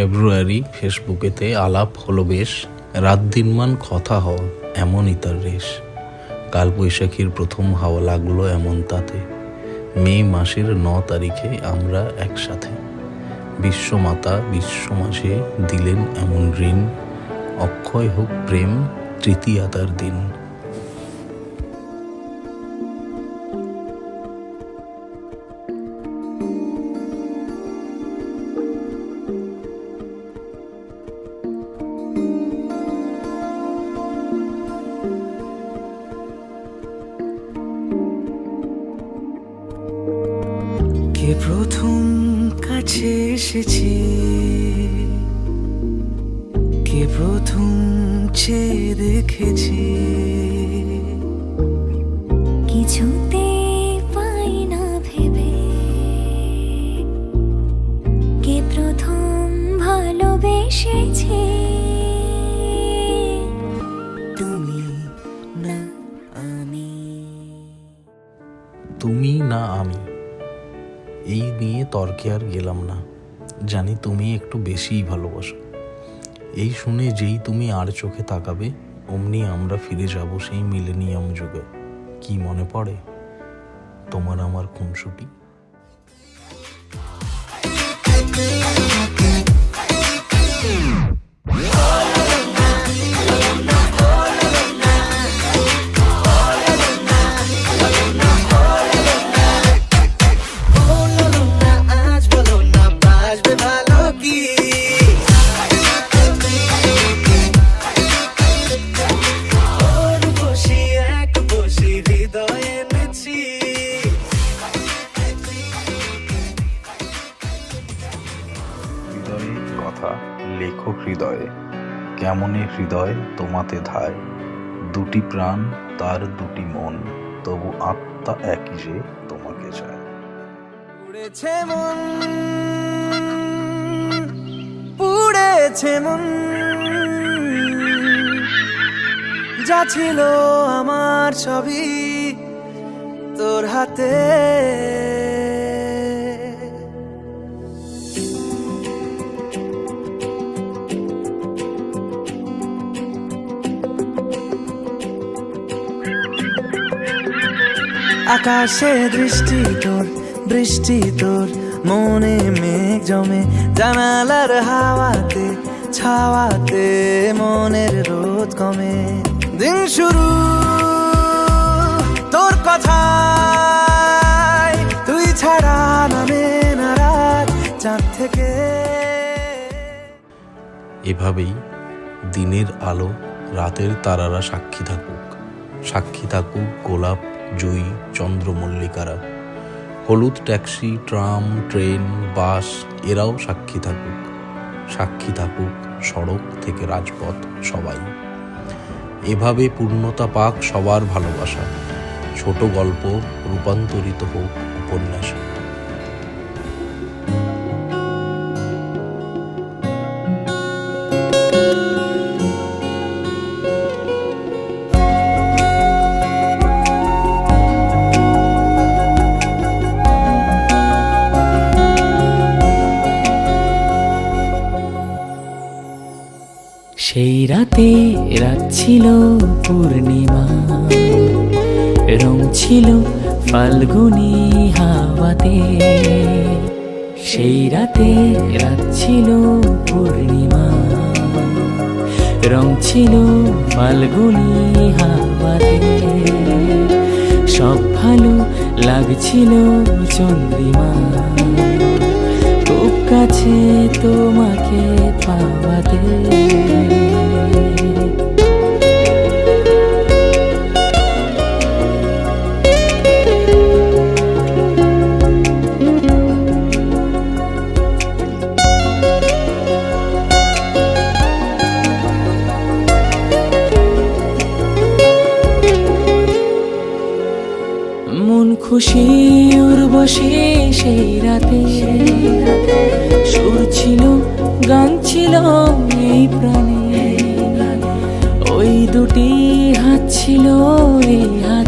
ফেব্রুয়ারি ফেসবুকেতে আলাপ হলো বেশ, রাত দিনমান কথা হওয়া এমনই তার রেশ। কাল বৈশাখীর প্রথম হাওয়া লাগলো এমন তাতে, মে মাসের 9 তারিখে আমরা একসাথে। বিশ্বমাতা বিশ্ব মাসে দিলেন এমন ঋণ, অক্ষয় হোক প্রেম তৃতীয়াতার দিন। কে প্রথম কাছে এসেছি, কে প্রথম চেয়ে দেখেছি, কিছুতে পাই না ভেবে, কে প্রথম ভালোবেসেছে। তুমি না আমি। তুমি না আমি, এই নিয়ে তর্কে আর গেলাম না। জানি তুমি একটু বেশিই ভালোবাসো। এই শুনে যেই তুমি আর চোখে তাকাবে, অমনি আমরা ফিরে যাব সেই মিলেনিয়াম যুগে। কি মনে পড়ে তোমার আমার খুনসুটি? কথা লেখক হৃদয়ে, কেমনে হৃদয় তোমাতে ধায়। দুটি প্রাণ তার দুটি মন, তবু আত্মা একই যে তোমাকে চায়। পুড়েছে মন, পুড়েছে মন, যা ছিল আমার ছবি তোর হাতে। আকাশে দৃষ্টি তোর, বৃষ্টি তোর, মনে মেঘ জমে, জানালার হাওয়াতে ছাওয়াতে মনের রোদ কমে। দিন শুরু তোর কথায়, তুই ছাড়া নামে না রাত চাঁদ থেকে। এভাবেই দিনের আলো রাতের তারারা সাক্ষী থাকুক, সাক্ষী থাকুক গোলাপ জুই চন্দ্রমল্লিকারা। হলুদ ট্যাক্সি, ট্রাম, ট্রেন, বাস এরাও সাক্ষী থাকুক, সাক্ষী থাকুক সড়ক থেকে রাজপথ সবাই। এভাবে পূর্ণতা পাক সবার ভালোবাসা, ছোট গল্প রূপান্তরিত হোক উপন্যাসে। সেই রাতে রাত ছিল পূর্ণিমা, রং ছিল ফাল্গুনি হাওয়াতে। সেই রাতে রাত ছিল পূর্ণিমা, রং ছিল ফাল্গুনি হাওয়াতে। সব ভালো লাগছিল চন্দ্রিমা, খুব কাছে তোমাকে পাওয়াতে। মন খুশি উর্বশী সেই রাতে, সুর ছিল গান ছিল এই প্রাণে। ওই দুটি হাত ছিল এই হাতে,